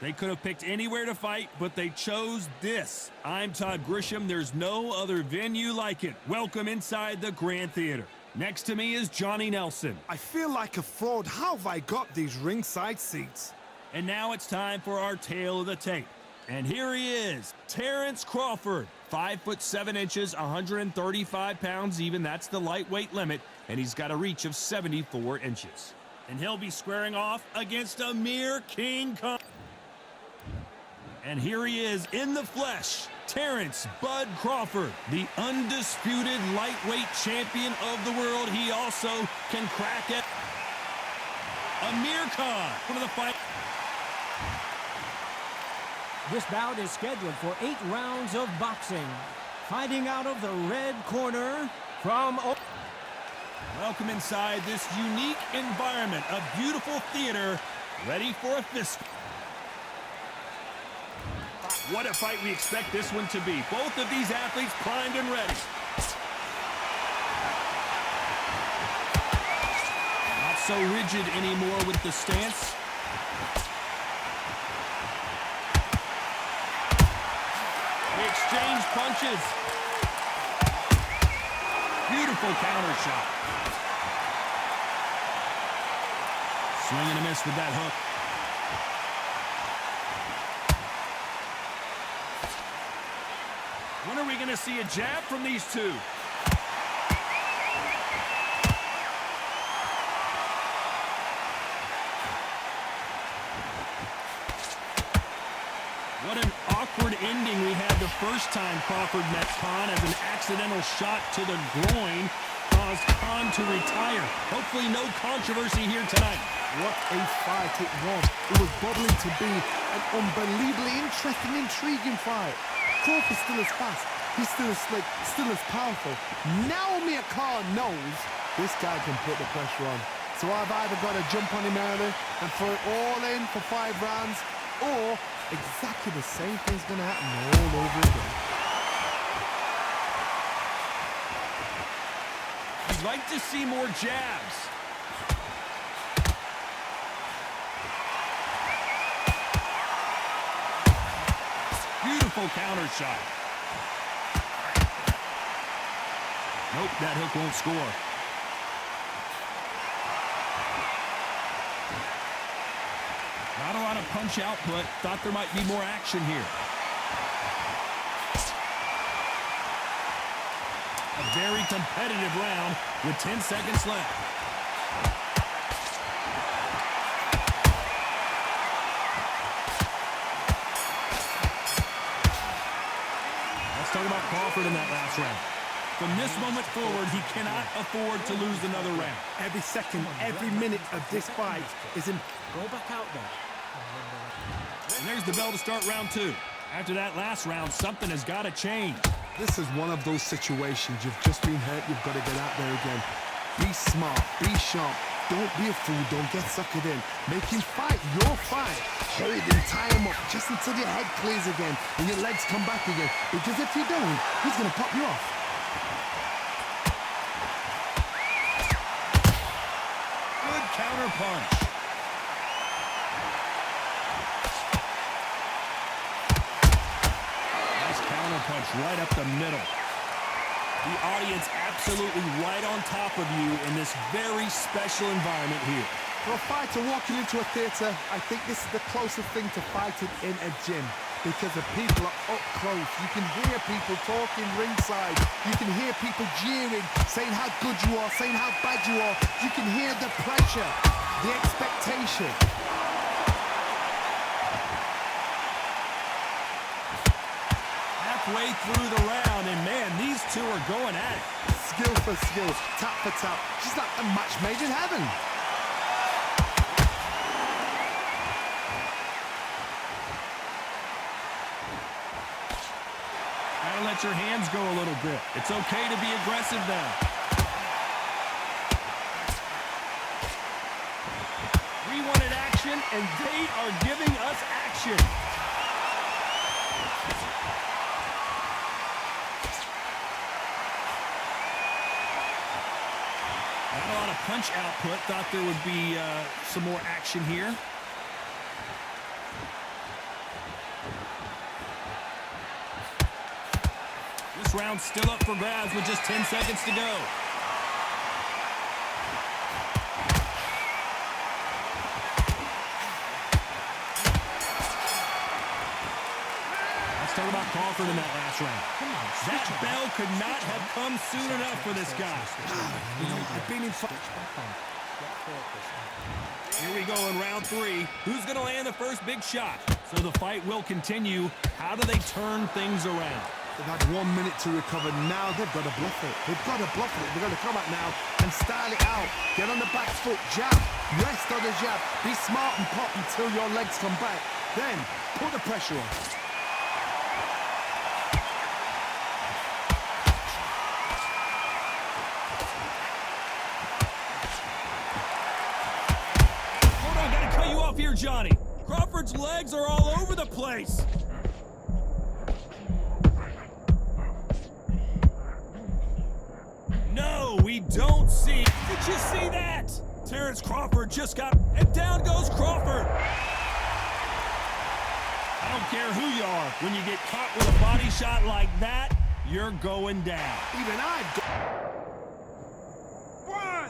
They could have picked anywhere to fight, but they chose this. I'm Todd Grisham. There's no other venue like it. Welcome inside the Grand Theater. Next to me is Johnny Nelson. I feel like a fraud. How have I got these ringside seats? And now it's time for our tale of the tape. And here he is, Terrence Crawford. 5'7", 135 pounds even. That's the lightweight limit. And he's got a reach of 74 inches. And he'll be squaring off against Amir King Khan. And here he is in the flesh, Terrence Bud Crawford, the undisputed lightweight champion of the world. He also can crack it. Amir Khan, one of the fight. This bout is scheduled for 8 rounds of boxing. Fighting out of the red corner from... Welcome inside this unique environment, a beautiful theater, ready for a fist. What a fight we expect this one to be. Both of these athletes primed and ready. Not so rigid anymore with the stance. They exchange punches. Beautiful counter shot. Swing and a miss with that hook. When are we going to see a jab from these two? What an awkward ending we had the first time Crawford met Khan, as an accidental shot to the groin caused Khan to retire. Hopefully no controversy here tonight. What a fight it was. It was bubbling to be an unbelievably interesting, intriguing fight. Crawford still is fast, he's still as slick, still as powerful. Now Amir Khan knows this guy can put the pressure on. So I've either got to jump on him early and throw it all in for 5 rounds, or exactly the same thing's going to happen all over again. I'd like to see more jabs. Beautiful counter shot. Nope, that hook won't score. Not a lot of punch output. Thought there might be more action here. A very competitive round with 10 seconds left. Talk about Crawford in that last round. From this moment forward, he cannot afford to lose another round. Every second, every minute of this fight is in... Go back out there. And there's the bell to start round 2. After that last round, something has got to change. This is one of those situations. You've just been hurt, you've got to get out there again. Be smart, be sharp. Don't be a fool, don't get suckered in. Make him fight your fight. Hold him, tie him up, just until your head clears again and your legs come back again. Because if you don't, he's going to pop you off. Good counter punch. Nice counter punch right up the middle. The audience absolutely right on top of you in this very special environment here. For a fighter walking into a theater, I think this is the closest thing to fighting in a gym. Because the people are up close. You can hear people talking ringside. You can hear people jeering, saying how good you are, saying how bad you are. You can hear the pressure, the expectation. Halfway through the round, and man, these two are going at it. Skill for skill, tap for tap. Just like a match made in heaven. Gotta let your hands go a little bit. It's okay to be aggressive now. We wanted action, and they are giving us action. Not a lot of punch output. Thought there would be some more action here. round still up for grabs with just 10 seconds to go. Let's talk about Crawford in that last round. That bell could not have come soon enough for this guy. I've been in... Here we go in round 3. Who's going to land the first big shot? So the fight will continue. How do they turn things around? They've had 1 minute to recover. Now they've got to bluff it. They've got to bluff it. They've got to come out now and style it out. Get on the back foot, jab, rest on the jab. Be smart and pop until your legs come back. Then put the pressure on. Here, Johnny. Crawford's legs are all over the place. No, we don't see. Did you see that? Terrence Crawford just got... And down goes Crawford. I don't care who you are. When you get caught with a body shot like that, you're going down. Even I... 1,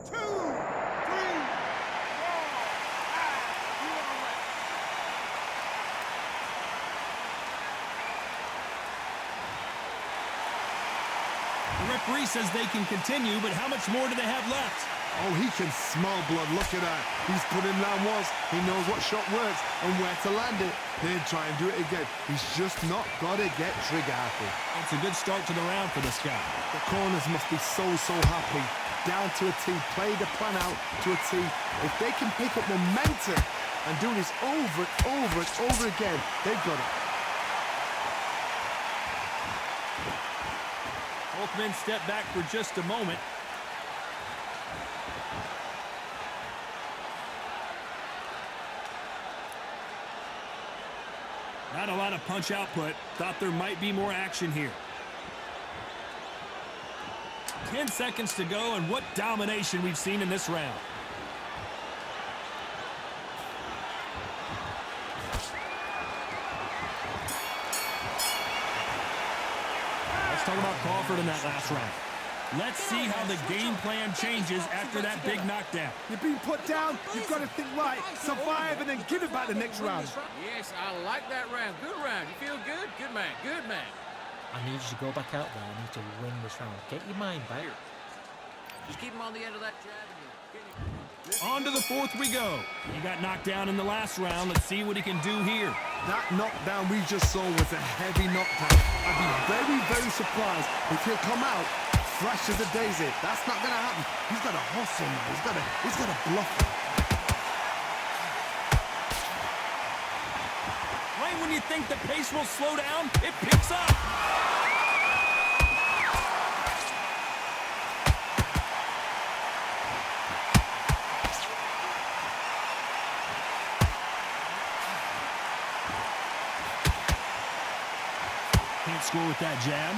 2, 3... The referee says they can continue, but how much more do they have left? Oh, he can smell blood. Look at that. He's put in down once. He knows what shot works and where to land it. Then try and do it again. He's just not got to get trigger happy. It's a good start to the round for this guy. The corners must be so happy. Down to a T. Play the plan out to a T. If they can pick up momentum and do this over and over again, they've got it. Both men step back for just a moment. Not a lot of punch output. Thought there might be more action here. 10 seconds to go, and what domination we've seen in this round. Let's talk about Crawford in that last round. Let's see how the game plan changes after that big knockdown. You've been put down. You've got to think right. Survive and then give it back the next round. Yes, I like that round. Good round. You feel good? Good man. Good man. I need you to go back out there. I need to win this round. Get your mind back. Just keep him on the end of that jab. On to the fourth we go. He got knocked down in the last round. Let's see what he can do here. That knockdown we just saw was a heavy knockdown. I'd be very, very surprised if he'll come out fresh as a daisy. That's not going to happen. He's got to hustle now. He's got to bluff it. Right when you think the pace will slow down, it picks up. Can't score with that jab.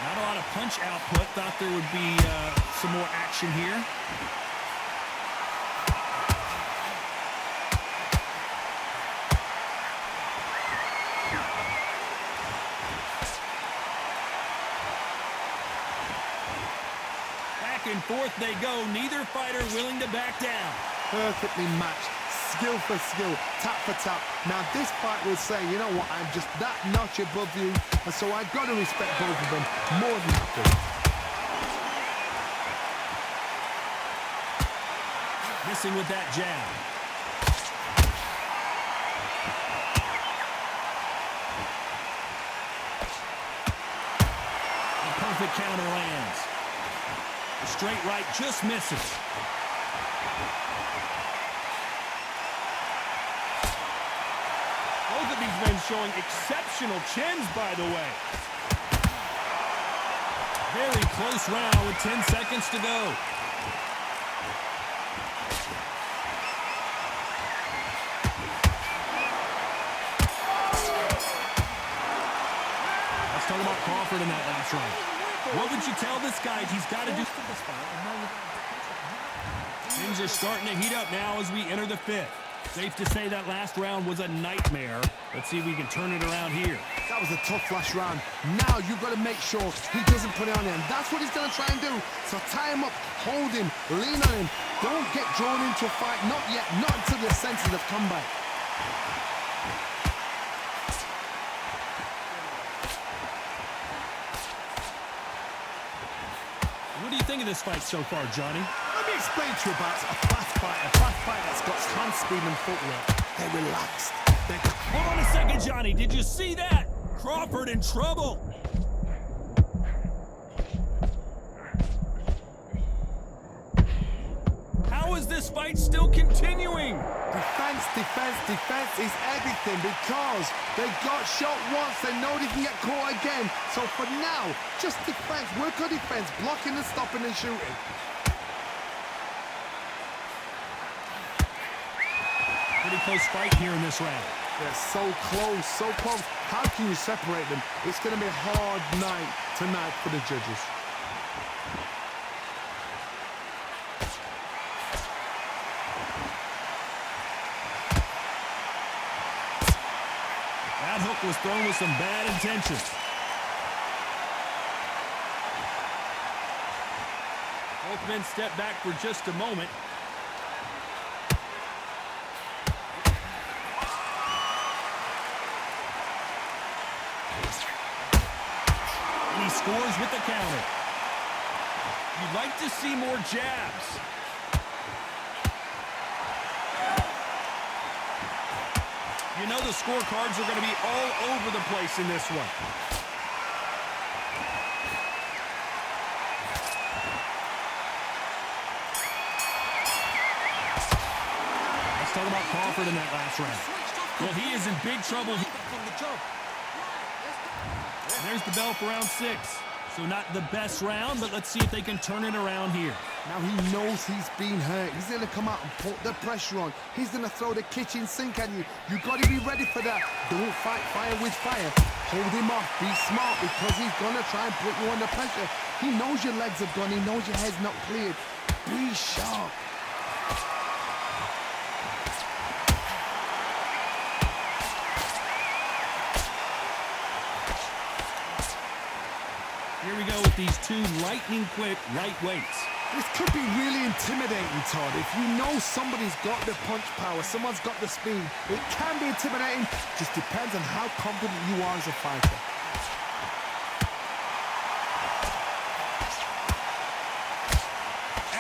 Not a lot of punch output. Thought there would be some more action here. Back and forth they go. Neither fighter willing to back down. Perfectly matched. Skill for skill, tap for tap. Now this fight will say, you know what, I'm just that notch above you, and so I've got to respect both of them more than I do. Missing with that jab. A perfect counter lands. The straight right just misses. Both of these men showing exceptional chins, by the way. Very close round with 10 seconds to go. Let's talk about Crawford in that last round. What would you tell this guy he's got to do? Things are starting to heat up now as we enter the fifth. Safe to say that last round was a nightmare. Let's see if we can turn it around here. That was a tough last round. Now you've got to make sure he doesn't put it on him. That's what he's going to try and do. So tie him up, hold him, lean on him. Don't get drawn into a fight. Not yet. Not until your senses have come back. What do you think of this fight so far, Johnny? Let me explain to you about a fast fighter that's got hand speed and footwork. They're relaxed. Hold on a second, Johnny. Did you see that? Crawford in trouble. How is this fight still continuing? Defense, defense, defense is everything because they got shot once. They know they can get caught again. So for now, just defense. Work on defense, blocking and stopping and shooting. Pretty close fight here in this round. They're so close, so close. How can you separate them? It's going to be a hard night tonight for the judges. That hook was thrown with some bad intentions. Both men step back for just a moment. And he scores with the counter. You'd like to see more jabs. You know the scorecards are going to be all over the place in this one. Let's talk about Crawford in that last round. Well, he is in big trouble. There's the bell for round 6. So not the best round, but let's see if they can turn it around here. Now he knows he's been hurt. He's going to come out and put the pressure on. He's going to throw the kitchen sink at you. You've got to be ready for that. Don't fight fire with fire. Hold him off. Be smart because he's going to try and put you under pressure. He knows your legs are gone. He knows your head's not cleared. Be sharp. Here we go with these two lightning-quick lightweights. This could be really intimidating, Todd. If you know somebody's got the punch power, someone's got the speed, it can be intimidating. Just depends on how confident you are as a fighter.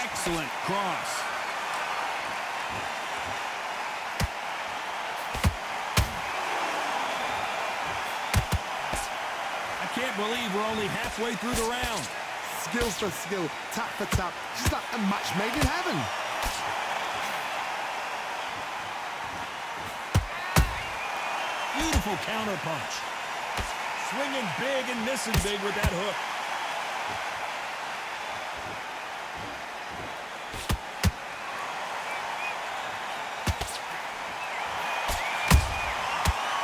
Excellent cross. I can't believe we're only halfway through the round. Skill for skill, tap for tap, just like a match made in heaven. Beautiful counter punch. Swinging big and missing big with that hook.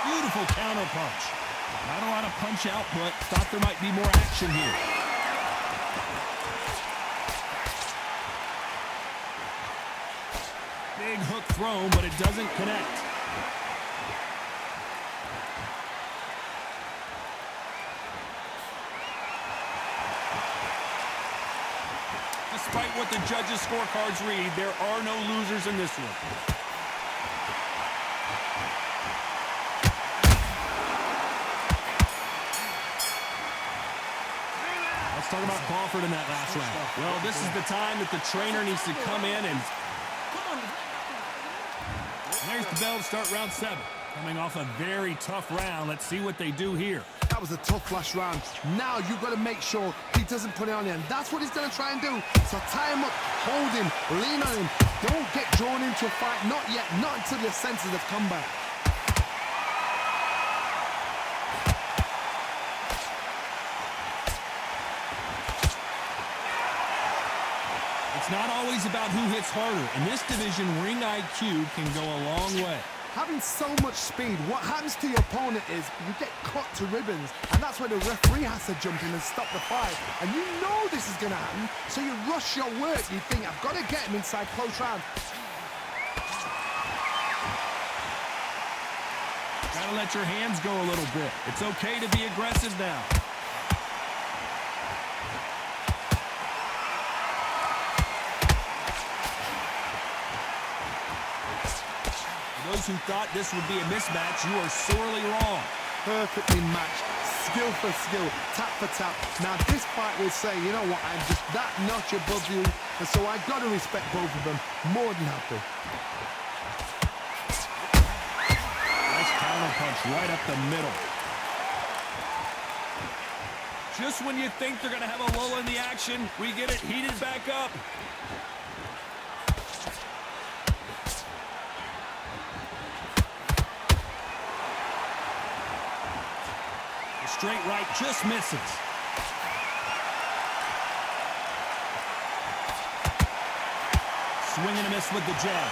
Beautiful counter punch. Not a lot of punch output. Thought there might be more action here. Big hook thrown, but it doesn't connect. Despite what the judges' scorecards read, there are no losers in this one. Let's talk about Crawford in that last round. Well, this is the time that the trainer needs to come in and... There's the bell to start round 7. Coming off a very tough round. Let's see what they do here. That was a tough last round. Now you've got to make sure he doesn't put it on him. That's what he's going to try and do. So tie him up, hold him, lean on him. Don't get drawn into a fight. Not yet. Not until your senses have come back. It's not always about who hits harder. In this division, ring IQ can go a long way. Having so much speed, what happens to your opponent is you get cut to ribbons, and that's where the referee has to jump in and stop the fight. And you know this is going to happen, so you rush your work. You think, I've got to get him inside close round. Gotta let your hands go a little bit. It's okay to be aggressive now. For those who thought this would be a mismatch, you are sorely wrong. Perfectly matched, skill for skill, tap for tap. Now this fight will say, you know what, I'm just that notch above you, and so I got to respect both of them. More than happy. Punch right up the middle. Just when you think they're going to have a lull in the action, we get it heated back up. The straight right just misses. Swing and a miss with the jab.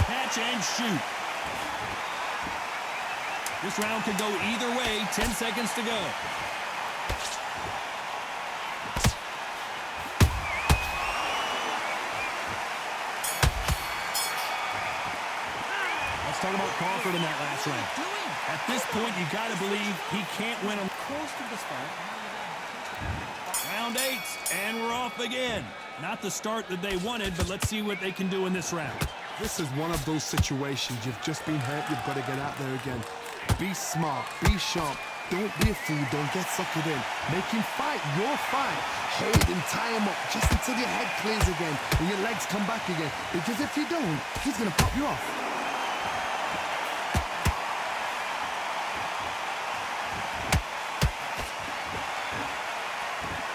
Catch and shoot. This round could go either way. 10 seconds to go. Let's talk about Crawford in that last round. At this point, you got to believe he can't win him. Close to this fight. Round 8, and we're off again. Not the start that they wanted, but let's see what they can do in this round. This is one of those situations. You've just been hurt. You've got to get out there again. Be smart. Be sharp. Don't be a fool. Don't get suckered in. Make him fight your fight. Hold him, tie him up just until your head clears again and your legs come back again. Because if you don't, he's going to pop you off.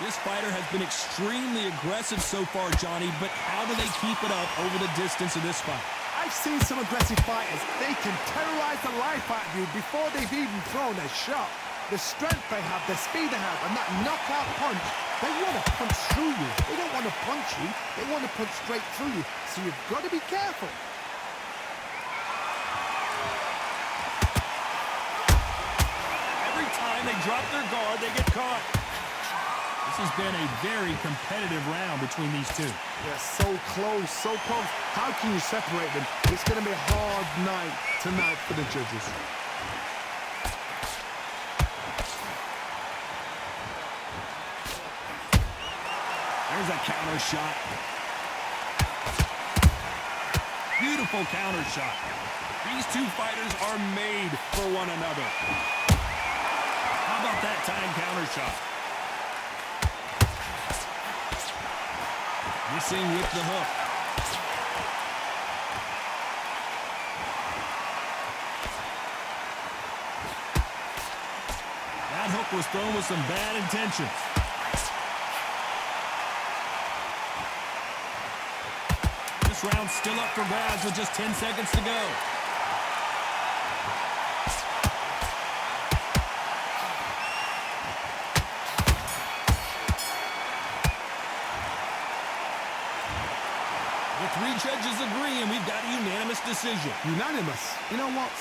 This fighter has been extremely aggressive so far, Johnny, but how do they keep it up over the distance of this fight? I've seen some aggressive fighters. They can terrorize the life out of you before they've even thrown a shot. The strength they have, the speed they have, and that knockout punch, they want to punch through you. They don't want to punch you. They want to punch straight through you. So you've got to be careful. Every time they drop their guard, they get caught. This has been a very competitive round between these two. They're so close, so close. How can you separate them? It's going to be a hard night tonight for the judges. There's a counter shot. Beautiful counter shot. These two fighters are made for one another. How about that time counter shot? Missing with the hook. That hook was thrown with some bad intentions. This round's still up for grabs with just 10 seconds to go. The three judges agree, and we've got a unanimous decision. Unanimous? You know what?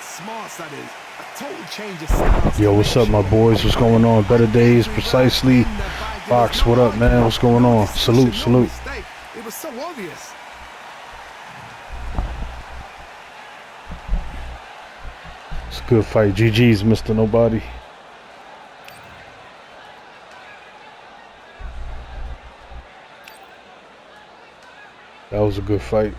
Smart, that is. A total change of style. Yo, what's up, my boys? What's going on? Better days, precisely. Fox, what up, man? What's going on? Salute. It was so obvious. It's a good fight. GG's, Mr. Nobody. That was a good fight.